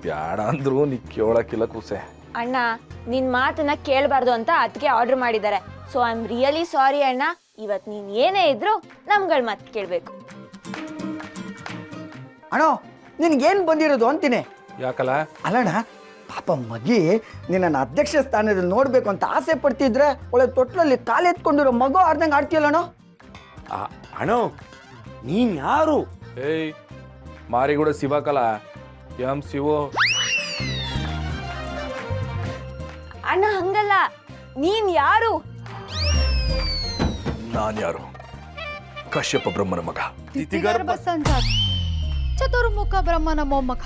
ಬ್ಯಾಡ ಅಂದ್ರು ನೀ ಕೇಳಕ್ಕಿಲ್ಲ ಕೂಸೆ. ಅಣ್ಣ ನಿನ್ ಮಾತನ್ನ ಕೇಳಬಾರ್ದು ಅಂತ ಅದಕ್ಕೆ ಆರ್ಡರ್ ಮಾಡಿದ್ದಾರೆ. So I am really sorry ಅಣ್ಣ. ಇವತ್ತು ನೀನ್ ಏನೇ ಇದ್ರು ನಮ್ಗಳ ಮಾತು ಕೇಳಬೇಕು. ಅಣ್ಣ ನಿನ್ಗೇನು ಬಂದಿರೋದು ಅಂತೀನಿ. ಯಾಕಲ್ಲ? ಅಲ್ಲಣ್ಣ ಪಾಪ ಮಗಿ ನಿನ್ನ ಅಧ್ಯಕ್ಷ ಸ್ಥಾನದಲ್ಲಿ ನೋಡ್ಬೇಕು ಅಂತ ಆಸೆ ಪಡ್ತಿದ್ರೆ ಒಳ್ಳೆ ತೊಟ್ಲಲ್ಲಿ ಕಾಲೆತ್ಕೊಂಡಿರೋ ಮಗು ಆಡ್ದಂಗೆ ಆಡ್ತೀಯಲ್ಲಣ್ಣ. ಅಣ್ಣ ನೀನ್ ಯಾರು? ಏಯ್ ಮಾರಿಗೂಡ ಶಿವಕಲ ಎಂ ಶಿವು. ಅಣ್ಣ ಹಂಗಲ್ಲ, ನೀನ್ ಯಾರು? ನಾನ್ ಯಾರು? ಕಶ್ಯಪ ಬ್ರಹ್ಮನ ಮಗ, ತಿಥಿಗರ್ಭ ಸಂಜಾತ ಚತುರ್ಮುಖ ಬ್ರಹ್ಮನ ಮೊಮ್ಮಗ.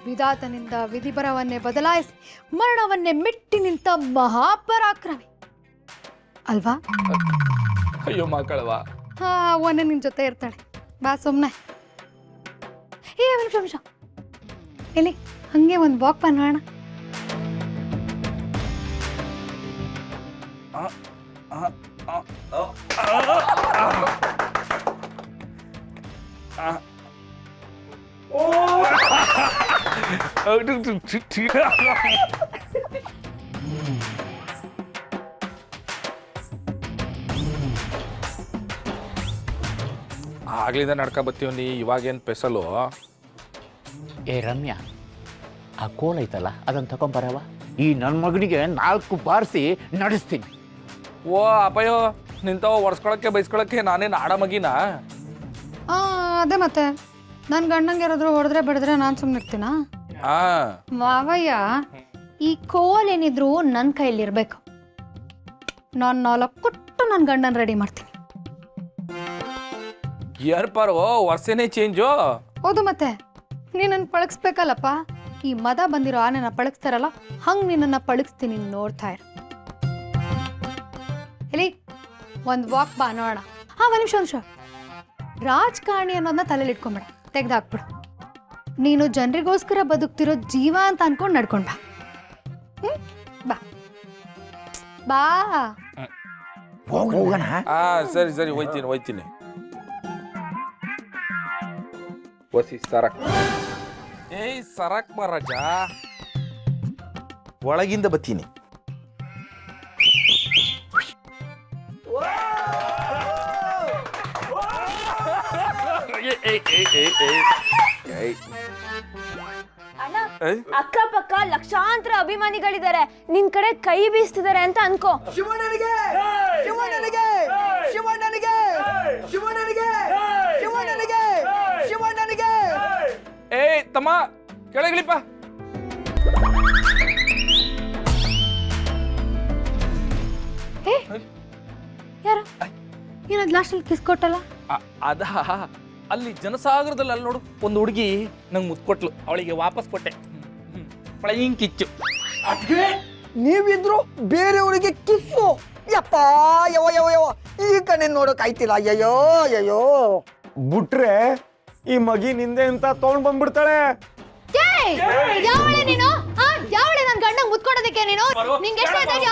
ವಿಧಾತನಿಂದ ವಿಧಿಬರವನ್ನೇ ಬದಲಾಯಿಸಿ ಮರಣವನ್ನೇ ಮೆಟ್ಟಿ ನಿಂತ ಮಹಾಪರಾಕ್ರಮಿ ಅಲ್ವಾ? ಅಯ್ಯೋ ಮಕ್ಕಳವಾ. ಹಾ ಅವನೇ ನಿನ್ ಜೊತೆ ಇರ್ತಾಳೆ. ಬಾ ಸುಮ್ನೆ. ಏ ನಿಮಿಷ ಎಲ್ಲಿ ಹಂಗೆ ಒಂದು ವಾಕ್ ಮಾಡೋಣ. ಆಗ್ಲಿಂದ ನಡ್ಕ ಬತ್ತೀವಿ ನೀ, ಇವಾಗೇನು ಸ್ಪೆಷಲು? ಏ ರಮ್ಯಾ, ಆ ಕೋಲ್ ಐತಲ್ಲ ಅದನ್ನ ತಗೊಂಬರವ. ಈ ನನ್ನ ಮಗನಿಗೆ 4 ಬಾರಿಸಿ ನಡೆಸ್ತೀನಿ. ಓ ಅಪ್ಪಯ್ಯೋ, ನಿಂತವ ಒಡ್ಸ್ಕೊಳಕ್ಕೆ ಬೈಸ್ಕೊಳಕ್ಕೆ ನಾನೇನು ಆಡ ಮಗಿನ? ಅದೇ ಮತ್ತೆ ನನ್ನ ಗಂಡಂಗೆ ಯಾರಾದ್ರೂ ಹೊಡೆದ್ರೆ ಬಡಿದ್ರೆ ನಾನು ಸುಮ್ಮನೆ ಇರ್ತೀನಾ? ಮಾವಯ್ಯ, ಈ ಕೋಲ್ ಏನಿದ್ರು ನನ್ನ ಕೈಲಿರ್ಬೇಕು. ನಾನು 4 ಕೊಟ್ಟು ನನ್ನ ಗಂಡನ ರೆಡಿ ಮಾಡ್ತೀನಿ. ಏರ್ಪಾರು ವರ್ಷನೇ ಚೇಂಜು. ಹೌದು ಮತ್ತೆ ನೀನನ್ನು ಪಳಗಿಸ್ಬೇಕಲ್ಲಪ್ಪ. ಈ ಮದ ಬಂದಿರೋ ಆನೆನ ಪಳಗಿಸ್ತಾರಲ್ಲ ಹಂಗೆ ನಿನ್ನನ್ನು ಪಳಗಿಸ್ತೀನಿ, ನೋಡ್ತಾ ಇರು. ಎಲ್ಲಿ ಒಂದು ವಾಕ್ ಬಾ ನೋಡೋಣ. ಒಂದು ನಿಮಿಷ ರಾಜಕಾರಣಿ ಅನ್ನೋದನ್ನ ತಲೆಯಲ್ಲಿ ಇಟ್ಕೊಂಬೇಡ, ತೆಗ್ದಾಕ್ಬಿಡು. ನೀನು ಜನರಿಗೋಸ್ಕರ ಬದುಕ್ತಿರೋ ಜೀವ ಅಂತ ಅನ್ಕೊಂಡು ನಡ್ಕೊಂಡ್ ಬಾ. ಬಾ ಹೋಗೋಣ. ಸರಿ ಸರಿ ಹೋಯ್ತೀನಿ. ಒಸಿ ಸರಕ್. ಏಯ್ ಸರಕ್ ಮಹಾರಾಜ, ಒಳಗಿಂದ ಬತ್ತೀನಿ. ಅಣ್ಣ ಅಕ್ಕಪಕ್ಕ ಲಕ್ಷಾಂತರ ಅಭಿಮಾನಿಗಳಿದ್ದಾರೆ, ನಿನ್ ಕಡೆ ಕೈ ಬೀಸ್ತಿದ್ದಾರೆ ಅಂತ ಅನ್ಕೋ. ಶಿವಣ್ಣನಿಗೆ ಶಿವಣ್ಣನಿಗೆ ಶಿವಣ್ಣನಿಗೆ ಶಿವಣ್ಣನಿಗೆ ಶಿವಣ್ಣನಿಗೆ ಶಿವಣ್ಣನಿಗೆ. ಏಯ್ ತಮ್ಮ ಕೆಳಗಿಳಿಪ. ಯಾರು ಏನದು ಲಾಸ್ಟಲ್ಲಿ ಕಿಸ್ ಕೊಟ್ಟಲ್ಲ? ಅದ ಅಲ್ಲಿ ಜನಸಾಗರದಲ್ಲಿ ಅಲ್ಲಿ ನೋಡು, ಒಂದು ಹುಡುಗಿ ನಂಗೆ ಮುತ್ಕೊಟ್ಲು, ಅವಳಿಗೆ ವಾಪಸ್ ಕೊಟ್ಟೆ. ಹಿಂಗ್ ಕಿಚ್ಚು. ನೀವಿದ್ರು ಬೇರೆಯವರಿಗೆ ಕಿಸ್ಸು. ಯಪ್ಪ ಯವ ಯವ ಯವ, ಈ ಕಡೆ ನೋಡಕ್ ಆಯ್ತಿಲ್ಲ. ಅಯ್ಯಯ್ಯೋ ಅಯ್ಯಯ್ಯೋ. ಬಿಟ್ರೆ ಈ ಮಗಿ ನಿಂದೆ ಅಂತ ತಗೊಂಡ್ ಬಂದ್ಬಿಡ್ತಾಳೆ. ಯಾವಳೆ ನೀನು? ಯಾವಳೆ ನನ್ನ ಗಂಡ ಮುತ್ಕೊಡೋದಕ್ಕೆ ನೀನು? ನಿಂಗೆ ಎಷ್ಟು ಧೈರ್ಯ?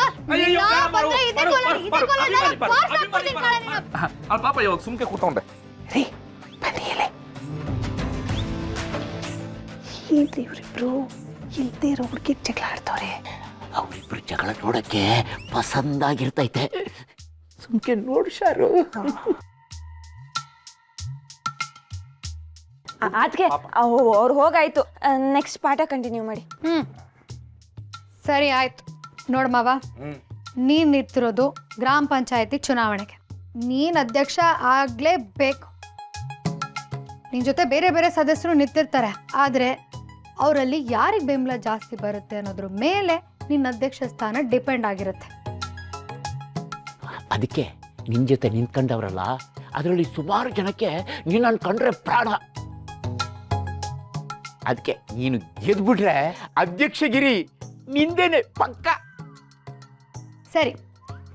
ಪಾಪ ಇವಾಗ ಸುಮ್ಕೆ ಕೂತ್ಕೊಂಡೆ. ಇವ್ರಿಬ್ರು ಇಲ್ದೇ ಇರೋ ಹುಡುಗಿ ಜಗಳ ಆಡ್ತವ್ರೆ. ಅವರಿಬ್ರು ಜಗಳ ನೋಡಕ್ಕೆ ಪಸಂದಾಗಿರ್ತೈತೆ. ಸುಮ್ಕೆ ನೋಡು ಶಾರು. ಅದಕ್ಕೆ ಅವ್ರು ಹೋಗಾಯ್ತು. ನೆಕ್ಸ್ಟ್ ಪಾಠ ಕಂಟಿನ್ಯೂ ಮಾಡಿ. ಸರಿ ಆಯ್ತು. ನೋಡ್ ಮಾವ, ನೀನ್ ನಿಂತಿರೋದು ಗ್ರಾಮ ಪಂಚಾಯತಿ ಚುನಾವಣೆಗೆ. ನೀನ್ ಅಧ್ಯಕ್ಷ ಆಗ್ಲೇಬೇಕು. ನಿನ್ ಜೊತೆ ಬೇರೆ ಬೇರೆ ಸದಸ್ಯರು ನಿಂತಿರ್ತಾರೆ. ಆದ್ರೆ ಅವರಲ್ಲಿ ಯಾರಿಗೆ ಬೆಂಬಲ ಜಾಸ್ತಿ ಬರುತ್ತೆ ಅನ್ನೋದ್ರ ಮೇಲೆ ನಿನ್ನ ಅಧ್ಯಕ್ಷ ಸ್ಥಾನ ಡಿಪೆಂಡ್ ಆಗಿರುತ್ತೆ. ಅದಕ್ಕೆ ನಿನ್ ಜೊತೆ ನಿಂತ್ಕೊಂಡವ್ರಲ್ಲ, ಅದರಲ್ಲಿ ಸುಮಾರು ಜನಕ್ಕೆ ನೀನು ಅನ್ಕೊಂಡ್ರೆ ಪ್ರಾಣ. ಅದಕ್ಕೆ ನೀನು ಗೆದ್ಬಿಟ್ರೆ ಅಧ್ಯಕ್ಷಗಿರಿ ನಿಂದೇನೆ ಪಕ್ಕ. ಸರಿ,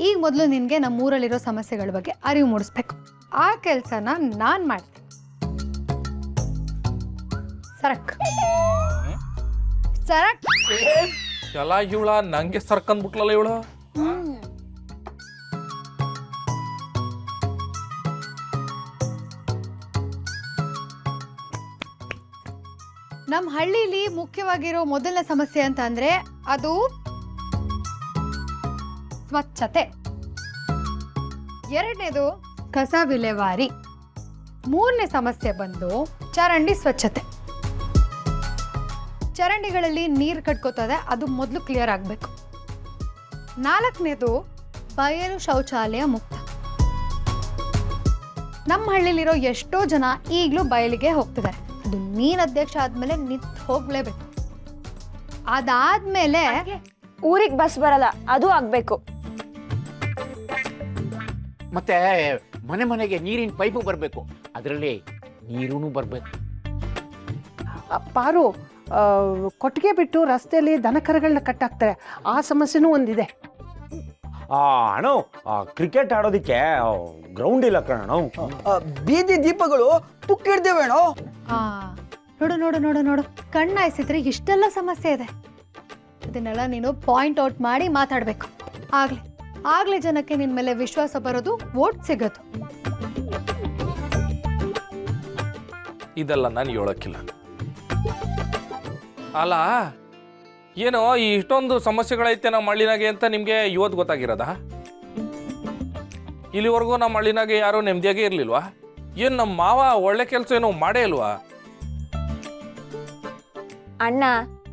ಈಗ ಮೊದಲು ನಿನಗೆ ನಮ್ಮೂರಲ್ಲಿರೋ ಸಮಸ್ಯೆಗಳ ಬಗ್ಗೆ ಅರಿವು ಮೂಡಿಸ್ಬೇಕು. ಆ ಕೆಲಸನ ನಾನು ಮಾಡ್ತೀನಿ. ಸರಕ್ ಸರಕ್. ಎಲ್ಲ ಇವಳ ನಂಗೆ ಸರ್ಕಂದ್ಬಿಟ್ಲಲ್ಲ ಇವಳು. ನಮ್ಮ ಹಳ್ಳಿಲಿ ಮುಖ್ಯವಾಗಿರೋ ಮೊದಲನೇ ಸಮಸ್ಯೆ ಅಂತ ಅಂದ್ರೆ ಅದು ಸ್ವಚ್ಛತೆ. ಎರಡನೇದು ಕಸ ವಿಲೇವಾರಿ. ಮೂರನೇ ಸಮಸ್ಯೆ ಬಂದು ಚರಂಡಿ ಸ್ವಚ್ಛತೆ. ಚರಂಡಿಗಳಲ್ಲಿ ನೀರು ಕಟ್ಕೋತದೆ, ಅದು ಮೊದಲು ಕ್ಲಿಯರ್ ಆಗಬೇಕು. ನಾಲ್ಕನೇದು ಬಯಲು ಶೌಚಾಲಯ ಮುಕ್ತ. ನಮ್ಮ ಹಳ್ಳಿಲಿರೋ ಎಷ್ಟೋ ಜನ ಈಗಲೂ ಬಯಲಿಗೆ ಹೋಗ್ತಿದ್ದಾರೆ. ಅದು ನೀನ್ ಅಧ್ಯಕ್ಷ ಆದ್ಮೇಲೆ ನಿಂತು ಹೋಗ್ಲೇಬೇಕು. ಅದಾದ್ಮೇಲೆ ಊರಿಗೆ ಬಸ್ ಬರಲ್ಲ, ಅದು ಆಗ್ಬೇಕು. ಮತ್ತೆ ಮನೆ ಮನೆಗೆ ನೀರಿನ ಪೈಪು ಬರಬೇಕು, ಅದರಲ್ಲಿ ನೀರೂ ಬರಬೇಕು. ಪಾರು, ಕೊಟ್ಟಿಗೆ ಬಿಟ್ಟು ರಸ್ತೆಯಲ್ಲಿ ದನಕರುಗಳನ್ನ ಕಟ್ಟಾಕ್ತಾರೆ, ಆ ಸಮಸ್ಯೆನೂ ಒಂದಿದೆ. ಅಣ್ಣ ಕ್ರಿಕೆಟ್ ಆಡೋದಿಕ್ಕೆ ಗ್ರೌಂಡ್ ಇಲ್ಲ ಕಣ. ಬೀದಿ ದೀಪಗಳು ತುಕ್ಕಿಡ್ದೇವೇಣೋ. ನೋಡು ನೋಡು ನೋಡು ನೋಡು, ಕಣ್ಣಾಯಿಸಿದ್ರೆ ಇಷ್ಟೆಲ್ಲ ಸಮಸ್ಯೆ ಇದೆ. ಇದನ್ನೆಲ್ಲ ನೀನು ಪಾಯಿಂಟ್ ಔಟ್ ಮಾಡಿ ಮಾತಾಡಬೇಕು. ಆಗ್ಲೇ ಜನಕ್ಕೆ ನಿನ್ ಮೇಲೆ ವಿಶ್ವಾಸ ಬರೋದು, ವೋಟ್ ಸಿಗೋದು. ಇದೆಲ್ಲ ನಾನು ಹೇಳೋಕ್ಕಿಲ್ಲ. ಅಲ್ಲ ಏನೋ ಈ ಇಷ್ಟೊಂದು ಸಮಸ್ಯೆಗಳೈತೆ ನಮ್ಮ ಹಳ್ಳಿನಾಗೆ ಅಂತ ನಿಮಗೆ ಇವತ್ತು ಗೊತ್ತಾಗಿರೋದಾ? ಇಲ್ಲಿವರೆಗೂ ನಮ್ಮ ಹಳ್ಳಿನಾಗೆ ಯಾರೂ ನೆಮ್ಮದಿಯಾಗೇ ಇರಲಿಲ್ವಾ? ಏನು ನಮ್ಮ ಮಾವ ಒಳ್ಳೆ ಕೆಲಸ ಏನೋ ಮಾಡೇ ಇಲ್ವಾ? ಅಣ್ಣ,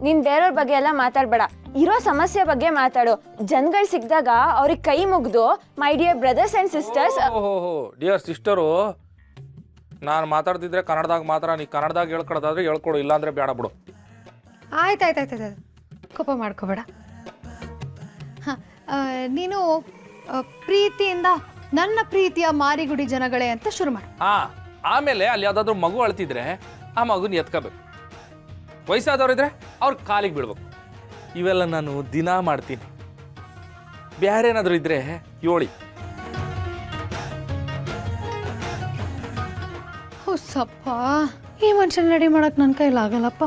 ನೀನ್ ಬೇರೆಯವ್ರ ಬಗ್ಗೆ ಎಲ್ಲ ಮಾತಾಡ್ಬೇಡ, ಇರೋ ಸಮಸ್ಯೆ ಬಗ್ಗೆ ಮಾತಾಡು. ಜನಗಳು ಸಿಕ್ಕಿದಾಗ ಅವ್ರಿಗೆ ಕೈ ಮುಗ್ದು my dear brothers and sisters. ಓಹೋ ಡಿಯರ್ ಸಿಸ್ಟರು, ನಾನು ಮಾತಾಡ್ತಿದ್ರೆ ಕನ್ನಡದಾಗ ಮಾತ್ರ, ನೀ ಕನ್ನಡದಾಗ ಹೇಳ್ಕೊಡೋದಾದ್ರೆ ಹೇಳ್ಕೊಡು, ಇಲ್ಲಾಂದ್ರೆ ಬೇಡ ಬಿಡು. ಆಯ್ತಾಯ್ತಾಯ್ತಾಯ್ತು, ಕೋಪ ಮಾಡ್ಕೋಬೇಡ. ನೀನು ಪ್ರೀತಿಯಿಂದ ನನ್ನ ಪ್ರೀತಿಯ ಮಾರಿಗುಡಿ ಜನಗಳೇ ಅಂತ ಶುರು ಮಾಡಿ. ಆಮೇಲೆ ಅಲ್ಲಿ ಯಾವುದಾದ್ರೂ ಮಗು ಅಳ್ತಿದ್ರೆ ಆ ಮಗುನ ಎತ್ಕೋಬೇಕು. ವಯಸ್ಸಾದವ್ರಿದ್ರೆ ಅವ್ರ ಕಾಲಿಗೆ ಬಿಡ್ಬೇಕು. ಇವೆಲ್ಲ ನಾನು ದಿನ ಮಾಡ್ತೀನಿ. ಬೇರೆ ಏನಾದರೂ ಇದ್ರೆ ಹೇಳಿ. ಹೊಸಪ್ಪ, ಈ ಮನುಷ್ಯನ ರೆಡಿ ಮಾಡಕ್ ನನ್ನ ಕೈಲಾಗಲ್ಲಪ್ಪ.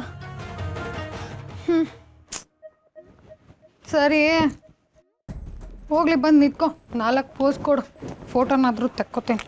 ಸರಿ, ಹೋಗ್ಲಿ, ಬಂದು ನಿಂತ್ಕೊ, 4 ಪೋಸ್ ಕೊಡು, ಫೋಟೋನಾದ್ರೂ ತೆಕ್ಕೋತೇನೆ.